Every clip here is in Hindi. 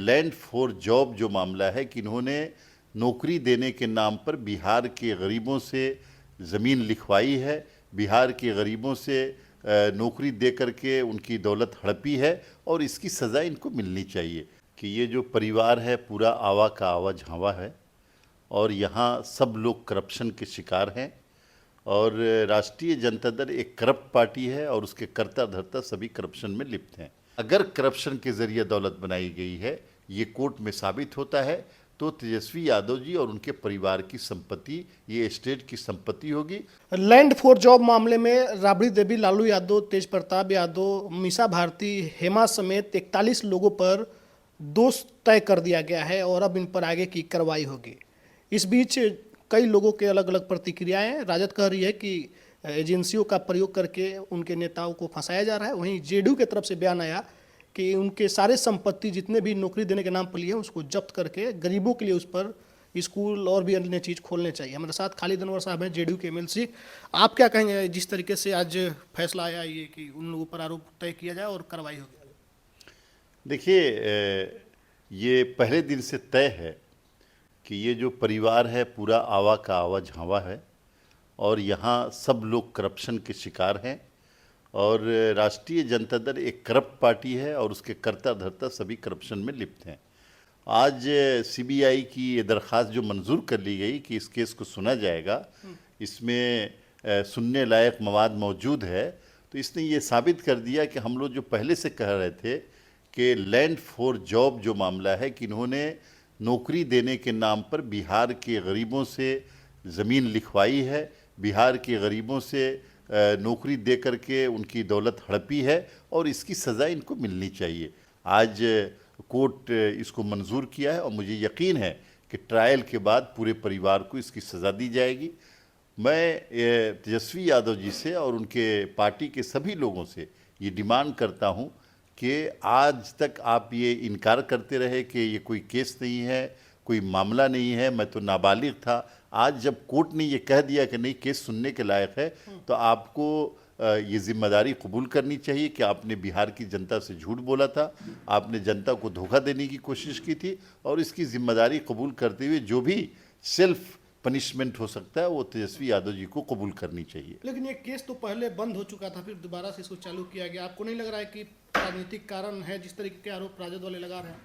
लैंड फॉर जॉब जो मामला है कि इन्होंने नौकरी देने के नाम पर बिहार के गरीबों से ज़मीन लिखवाई है, बिहार के गरीबों से नौकरी दे करके उनकी दौलत हड़पी है और इसकी सज़ा इनको मिलनी चाहिए। कि ये जो परिवार है पूरा आवा का आवा झावा है और यहाँ सब लोग करप्शन के शिकार हैं और राष्ट्रीय जनता दल एक करप्ट पार्टी है और उसके कर्ता धर्ता सभी करप्शन में लिप्त हैं। अगर करप्शन के जरिए दौलत बनाई गई है, ये कोर्ट में साबित होता है, तो तेजस्वी यादव जी और उनके परिवार की संपत्ति ये स्टेट की संपत्ति होगी। लैंड फॉर जॉब मामले में राबड़ी देवी, लालू यादव, तेज प्रताप यादव, मीसा भारती, हेमा समेत 41 लोगों पर दोष तय कर दिया गया है और अब इन पर आगे की कार्रवाई होगी। इस बीच कई लोगों के अलग अलग प्रतिक्रियाएं हैं। राजद कह रही है कि एजेंसियों का प्रयोग करके उनके नेताओं को फंसाया जा रहा है। वहीं जेडीयू की तरफ से बयान आया कि उनके सारे संपत्ति जितने भी नौकरी देने के नाम पर लिए उसको जब्त करके गरीबों के लिए उस पर स्कूल और भी अन्य चीज़ खोलने चाहिए। हमारे साथ खालिद अनवर साहब हैं, जेडीयू के एमएलसी। आप क्या कहेंगे जिस तरीके से आज फैसला आया ये कि उन लोगों पर आरोप तय किया जाए और कार्रवाई होगी? देखिए, ये पहले दिन से तय है कि ये जो परिवार है पूरा आवा का आवा झावा है और यहाँ सब लोग करप्शन के शिकार हैं और राष्ट्रीय जनता दल एक करप्ट पार्टी है और उसके कर्ता धर्ता सभी करप्शन में लिप्त हैं। आज सीबीआई की ये दरख्वास्त जो मंजूर कर ली गई कि इस केस को सुना जाएगा, इसमें सुनने लायक मवाद मौजूद है, तो इसने ये साबित कर दिया कि हम लोग जो पहले से कह रहे थे कि लैंड फॉर जॉब जो मामला है कि इन्होंने नौकरी देने के नाम पर बिहार के गरीबों से ज़मीन लिखवाई है, बिहार के गरीबों से नौकरी दे करके उनकी दौलत हड़पी है और इसकी सज़ा इनको मिलनी चाहिए। आज कोर्ट इसको मंजूर किया है और मुझे यकीन है कि ट्रायल के बाद पूरे परिवार को इसकी सज़ा दी जाएगी। मैं तेजस्वी यादव जी से और उनके पार्टी के सभी लोगों से ये डिमांड करता हूँ कि आज तक आप ये इनकार करते रहे कि ये कोई केस नहीं है, कोई मामला नहीं है, मैं तो नाबालिग था। आज जब कोर्ट ने ये कह दिया कि नहीं केस सुनने के लायक है, तो आपको ये जिम्मेदारी कबूल करनी चाहिए कि आपने बिहार की जनता से झूठ बोला था, आपने जनता को धोखा देने की कोशिश की थी और इसकी जिम्मेदारी कबूल करते हुए जो भी सेल्फ पनिशमेंट हो सकता है वो तेजस्वी यादव जी को कबूल करनी चाहिए। लेकिन ये केस तो पहले बंद हो चुका था, फिर दोबारा से इसको चालू किया गया। आपको नहीं लग रहा है कि राजनीतिक कारण है जिस तरीके के आरोप राजद वाले लगा रहे हैं?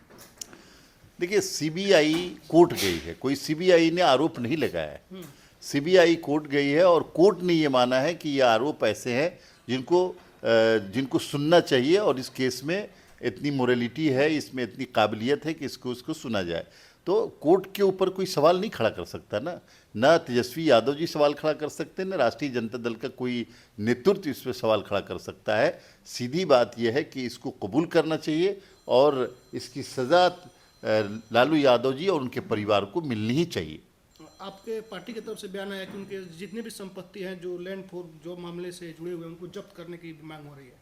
देखिए, सीबीआई कोर्ट गई है, कोई सीबीआई ने आरोप नहीं लगाया है। सीबीआई कोर्ट गई है और कोर्ट ने ये माना है कि ये आरोप ऐसे हैं जिनको सुनना चाहिए और इस केस में इतनी मोरालिटी है, इसमें इतनी काबिलियत है कि इसको सुना जाए। तो कोर्ट के ऊपर कोई सवाल नहीं खड़ा कर सकता ना तेजस्वी यादव जी सवाल खड़ा कर सकते हैं, ना राष्ट्रीय जनता दल का कोई नेतृत्व इस पर सवाल खड़ा कर सकता है। सीधी बात यह है कि इसको कबूल करना चाहिए और इसकी सज़ा लालू यादव जी और उनके परिवार को मिलनी ही चाहिए। आपके पार्टी की तरफ से बयान आया कि उनके जितने भी संपत्ति हैं जो लैंड फॉर जॉब मामले से जुड़े हुए हैं उनको जब्त करने की मांग हो रही है।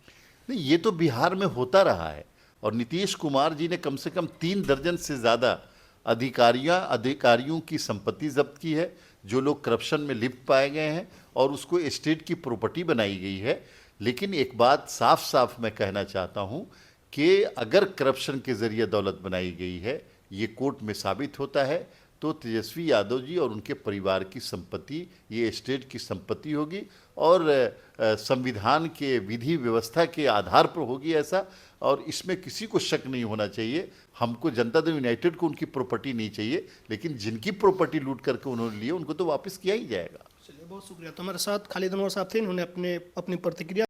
नहीं, ये तो बिहार में होता रहा है और नीतीश कुमार जी ने कम से कम 3 दर्जन से ज़्यादा अधिकारियों की संपत्ति जब्त की है जो लोग करप्शन में लिप्त पाए गए हैं और उसको स्टेट की प्रॉपर्टी बनाई गई है। लेकिन एक बात साफ साफ मैं कहना चाहता हूँ कि अगर करप्शन के जरिए दौलत बनाई गई है, ये कोर्ट में साबित होता है, तो तेजस्वी यादव जी और उनके परिवार की संपत्ति ये स्टेट की संपत्ति होगी और संविधान के विधि व्यवस्था के आधार पर होगी ऐसा, और इसमें किसी को शक नहीं होना चाहिए। हमको जनता दल यूनाइटेड को उनकी प्रॉपर्टी नहीं चाहिए, लेकिन जिनकी प्रॉपर्टी लूट करके उन्होंने लिए उनको तो वापस किया ही जाएगा। चलिए, बहुत शुक्रिया। तो हमारे साथ खालिद अनवर साहब थे, इन्होंने अपनी प्रतिक्रिया